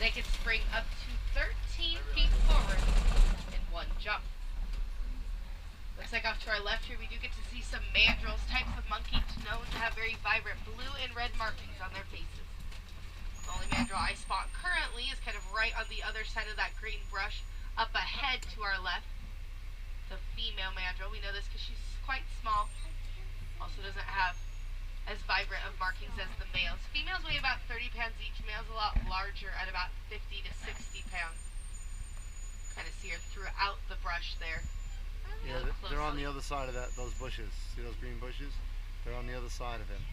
They can spring up to 13 feet forward in one jump. Looks like off to our left here we do get to see some mandrills, types of monkeys known to have very vibrant blue and red markings on their faces. The only mandrill I spot currently is kind of right on the other side of that green brush, up ahead to our left. The female mandrill, we know this because she's quite small, also doesn't have as vibrant of markings as the males. Females weigh about 30 pounds each, males a lot larger at about 50 to 60 pounds. Kind of see her throughout the brush there. Yeah, they're on the other side of those bushes. See those green bushes? They're on the other side of him.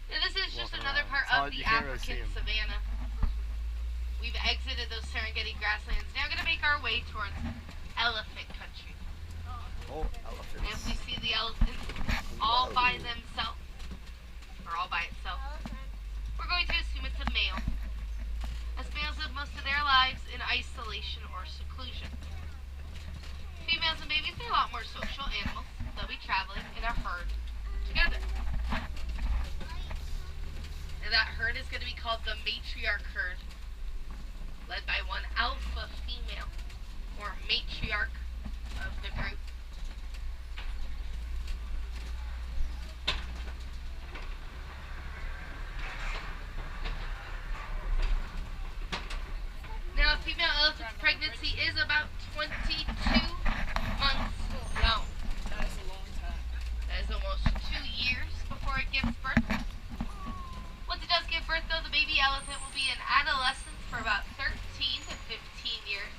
Now this is just another part of the African savanna. We've exited those Serengeti grasslands. Now we're going to make our way towards elephant country. Oh, elephants. And if we see the elephants all by themselves, or all by itself, we're going to assume it's a male, as males live most of their lives in isolation or seclusion. Females and babies are a lot more social animals. They'll be traveling in a herd together. And that herd is going to be called the matriarch herd, led by one alpha female, or matriarch of the group. Now, a female elephant's pregnancy is about 22 months long. That is a long time. That is almost 2 years before it gives birth. Once it does give birth, though, the baby elephant will be in adolescence for about 13 to 15 years.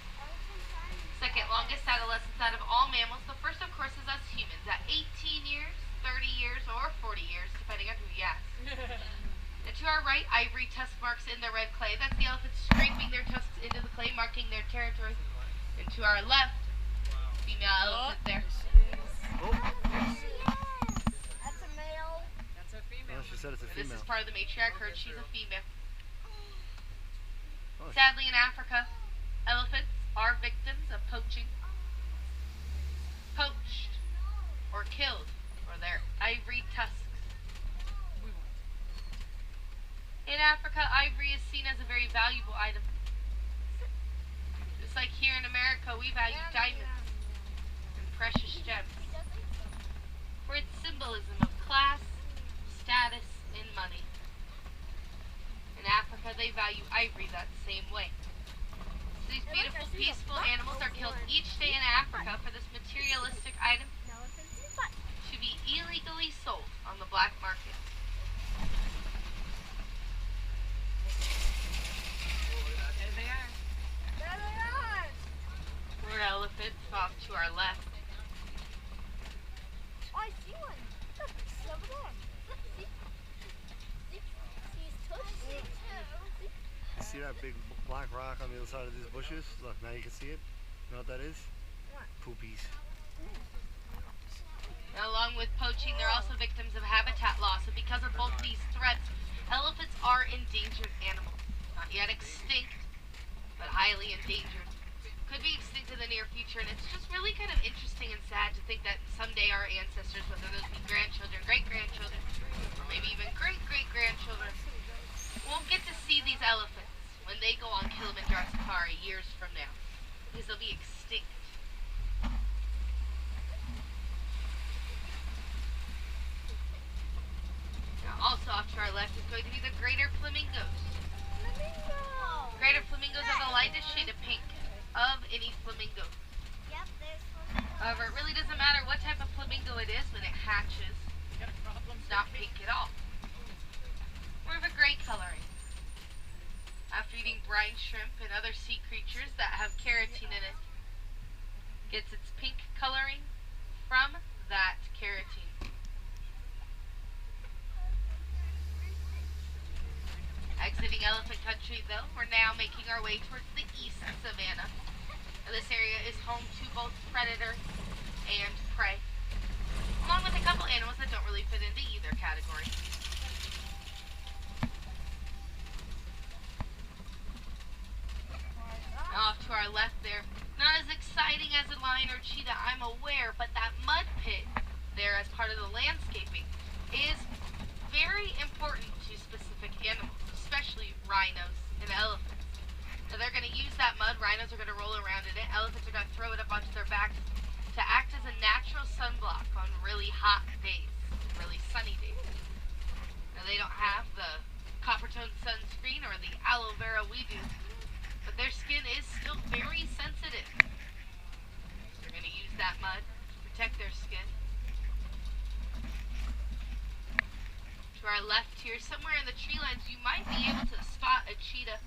Second longest adolescence out of all mammals. The first, of course, is us humans at 18 years, 30 years, or 40 years, depending on who you ask. And to our right, ivory tusk marks in the red clay. That's the elephants scraping their tusks into the clay, marking their territory. And to our left, female elephant there. Oh. That's a male. That's a female. Oh, she said it's a female. This is part of the matriarch herd. She's a female. Oh, Sadly, in Africa, elephants are victims of poaching. Poached or killed for their ivory tusks. In Africa, ivory is seen as a very valuable item. Just like here in America, we value diamonds and precious gems for its symbolism of class, status, and money. In Africa, they value ivory that same way. So these beautiful, peaceful animals are killed each day in Africa for this materialistic item to be illegally sold on the black market. More elephants off to our left. Oh, I see one. Look, it's over there. Look, see? He's touching it too. you see that big black rock on the other side of these bushes? Look, now you can see it. You know what that is? What? Poopies. Now, along with poaching, they're also victims of habitat loss, and because of both these threats, elephants are endangered animals. Not yet extinct, but highly endangered. Could be extinct in the near future, and it's just really kind of interesting and sad to think that someday our ancestors, whether those be grandchildren, great-grandchildren, or maybe even great-great-grandchildren, won't get to see these elephants when they go on Kilimanjaro safari years from now, because they'll be extinct. Now, also off to our left is going to be the greater flamingos. Greater flamingos are the lightest shade of pink of any flamingo. Yep, there's one. However, it really doesn't matter what type of flamingo it is when it hatches. It's not pink at all. More of a gray coloring. After eating brine shrimp and other sea creatures that have keratin in it, gets its pink coloring from that keratin. Exiting elephant country, though, we're now making our way towards the east savanna. Now, this area is home to both predator and prey, along with a couple animals that don't really fit into either category. Now, off to our left there, not as exciting as a lion or cheetah, I'm aware, but that mud pit there as part of the landscaping is very important to specific animals, especially rhinos and elephants. So they're going to use that mud. Rhinos are going to roll around in it. Elephants are going to throw it up onto their backs to act as a natural sunblock on really hot days, really sunny days. Now they don't have the copper-toned sunscreen or the aloe vera we do, but their skin is still very sensitive. They're going to use that mud to protect their skin. To our left here, somewhere in the tree lines, you might be able to spot a cheetah.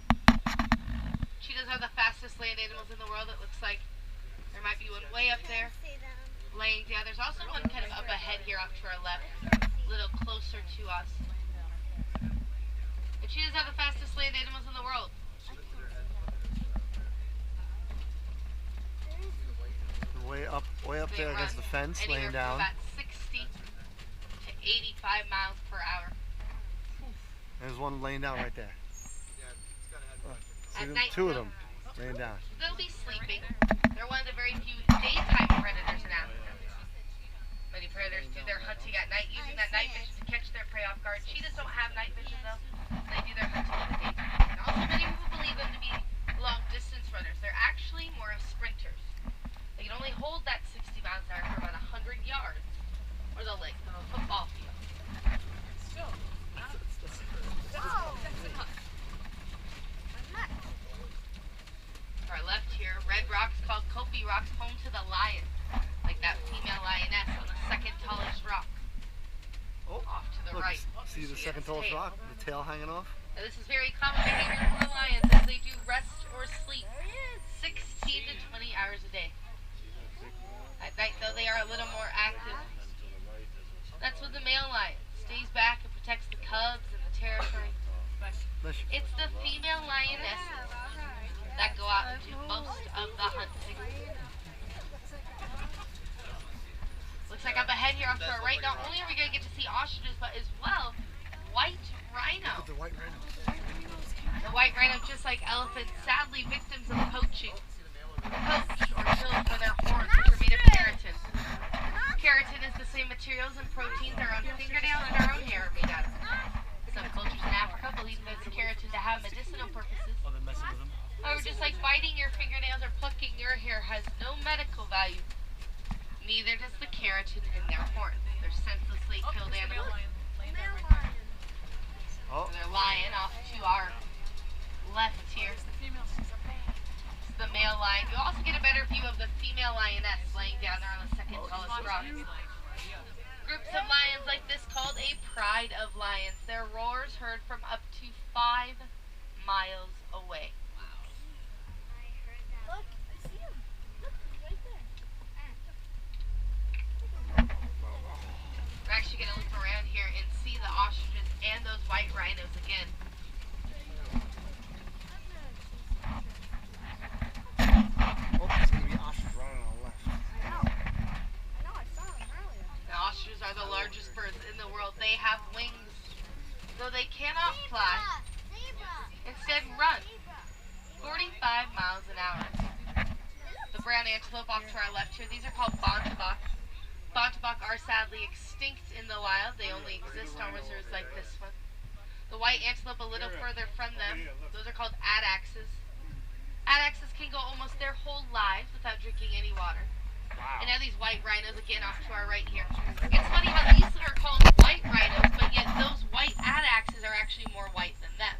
Cheetahs are the fastest land animals in the world. It looks like there might be one way up there, laying down. There's also one kind of up ahead here off to our left, a little closer to us. The cheetahs are the fastest land animals in the world. Way up there against the fence, laying down. About 60 to 85 miles per hour. There's one laying down right there. At night, two of them laying down. They'll be sleeping. They're one of the very few daytime predators in Africa. Many predators do their hunting at night, using that night vision to catch their prey off guard. Cheetahs don't have night vision though. They do their hunting in the daytime. And also many people believe them to be long distance runners. They're actually more of sprinters. They can only hold that 60 miles an hour for about 100 yards, or the length of a football field. To our left here, red rocks called Kopi Rocks, home to the lion, like that female lioness on the second tallest rock. Oh, off to the look, right. see the second tallest rock, the tail hanging off? Now, this is very common behavior for lions as they do rest or sleep 16 to 20 hours a day. At night, though, they are a little more active. That's when the male lion stays back and protects the cubs and the territory. It's the female lionesses that go out and do most of the hunting. Looks like up ahead here off to our right, not only are we going to get to see ostriches, but as well, white rhino. The white rhino. The white rhino, just like elephants, sadly victims of poaching. Poached or killed for their horns, which are made of keratin. Keratin is the same materials and proteins our own fingernails and our own hair are made out of. Some cultures in Africa believe that it's keratin to have medicinal purposes. Oh, they're messing with them? However, just like biting your fingernails or plucking your hair has no medical value, neither does the keratin in their horns. They're senselessly killed animals. Oh. They're lying off to our left here. The male lion. You also get a better view of the female lioness laying down there on the second tallest rock. Groups of lions like this called a pride of lions. Their roars heard from up to 5 miles away. Look, I see him. Look, he's right there. We're actually going to look around here and see the ostriches and those white rhinos again. Oh, it's going to be ostrich running on the left. I know, I saw him earlier. The ostriches are the largest birds in the world. They have wings, though they cannot fly. Instead, run 45 miles an hour. The brown antelope off to our left here, these are called bontebok. Bontebok are sadly extinct in the wild. They only exist on reserves like this one. The white antelope a little further from them, those are called addaxes. Addaxes can go almost their whole lives without drinking any water. Wow. And now these white rhinos again off to our right here. It's funny how these are called white rhinos, but yet those white addaxes are actually more white than them.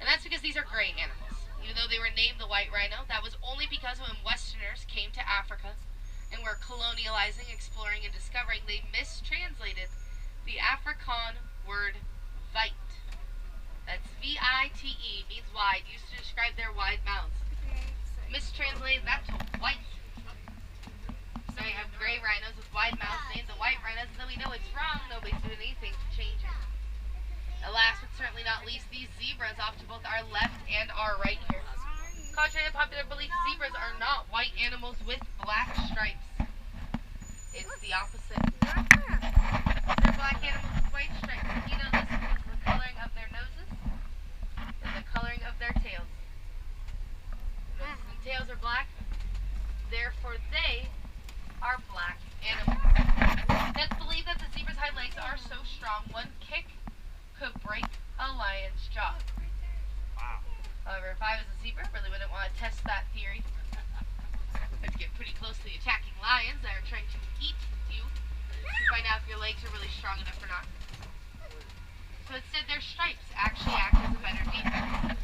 And that's because these are gray animals. Even though they were named the white rhino, that was only because when Westerners came to Africa and were colonializing, exploring, and discovering, they mistranslated the Afrikaans word vite. That's V-I-T-E, means wide, used to describe their wide mouths. Mistranslated that to white. So you have gray rhinos with wide mouths named the white rhinos, and though we know it's wrong, nobody's doing anything to change it. And last but certainly not least, these zebras off to both our left and our right here. Contrary to popular belief, zebras are not white animals with black stripes. It's the opposite. They're black animals with white stripes. You know this because of the coloring of their noses and the coloring of their tails. Noses and tails are black, therefore they are black animals. It's believed that the zebra's hind legs are so strong, one kick could break a lion's jaw. Wow. A However, if I was a zebra, really wouldn't want to test that theory. I'd get pretty close to the attacking lions that are trying to eat you to find out if your legs are really strong enough or not. So instead, their stripes actually act as a better defense.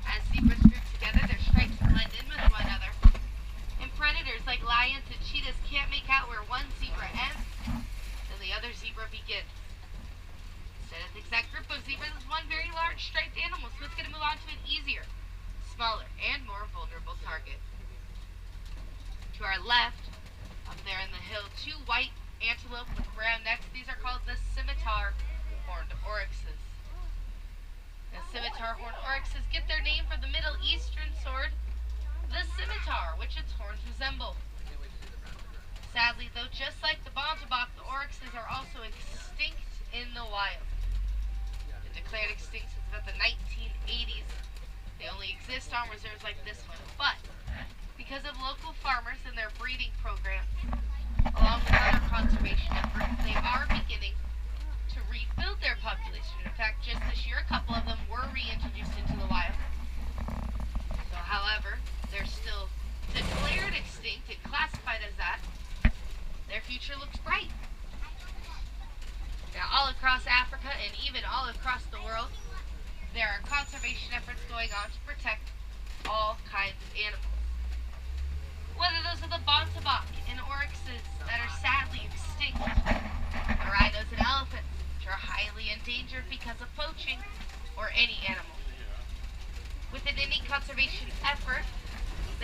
As zebras group together, their stripes blend in with one another. And predators like lions and cheetahs can't make out where one zebra ends and the other zebra begins. Instead, it thinks that group of zebras is one very large striped animal, so it's going to move on to an easier, smaller, and more vulnerable target. To our left, up there in the hill, 2 white antelope with brown necks. These are called the scimitar horned oryxes. The scimitar horned oryxes get their name from the Middle Eastern sword, the scimitar, which its horns resemble. Sadly, though, just like the bontebok, the oryxes are also extinct in the wild. Been declared extinct since about the 1980s. They only exist on reserves like this one, but because of local farmers and their breeding programs, along with other conservation efforts, they are beginning to rebuild their population. In fact, just this year, a couple of them were reintroduced into the wild. So, however, they're still declared extinct and classified as that. Their future looks bright. Now, all across Africa and even all across the world, there are conservation efforts going on to protect all kinds of animals. Whether those are the bontebok and oryxes that are sadly extinct, the rhinos and elephants, which are highly endangered because of poaching, or any animal. Within any conservation effort,